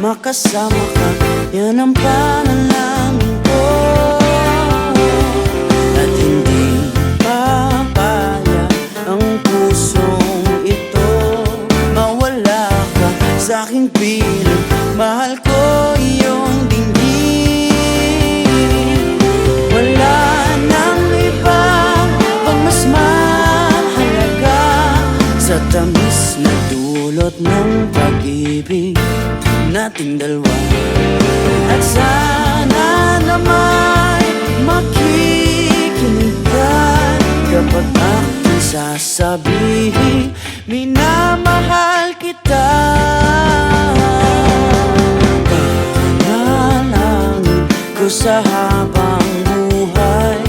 makasama ka, yan ang panalangin ko. At hindi papayag ang pusong ito, mawala ka sa aking piling. Mahal ko iyong dinggin. Wala nang iba pang mas mahalaga sa tamis na dulot ng pag-ibig nating dalawa. At sana na may makikinig ka kapag aking sasabihin minamahal kita. Panalangin ko sa habang buhay,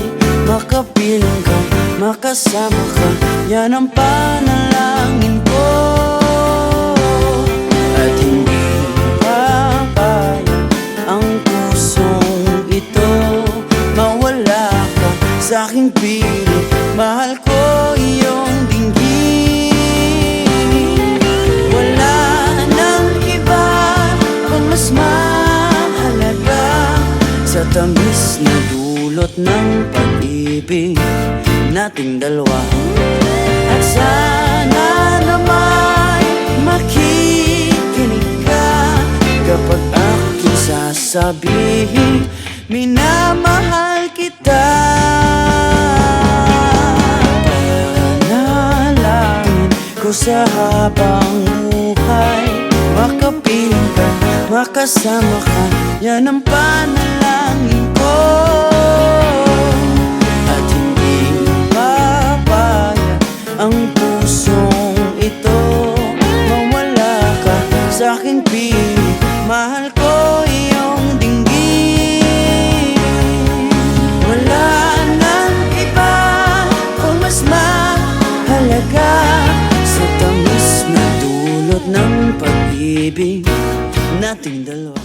makapiling ka, makasama ka, yan ang panalangin ko. At hindi papayag ang pusong ito, mawala ka sa aking piling. Mahal ko iyong dinggin. Wala nang iba pang mas mahalaga sa tamis na dulot ng pag-ibig nating dalawa. At sana na may makikinig ka kapag aking sasabihin minamahal kita. Panalangin ko sa habang buhay, makapiling ka, makasama ka, yan ang panalangin ko. At hindi papayag ang pusong ito, mawala ka sa aking piling. Mahal ko iyong dinggin. Wala nang iba kung mas mahalaga sa tamis na dulot ng pag-ibig nating dalawa.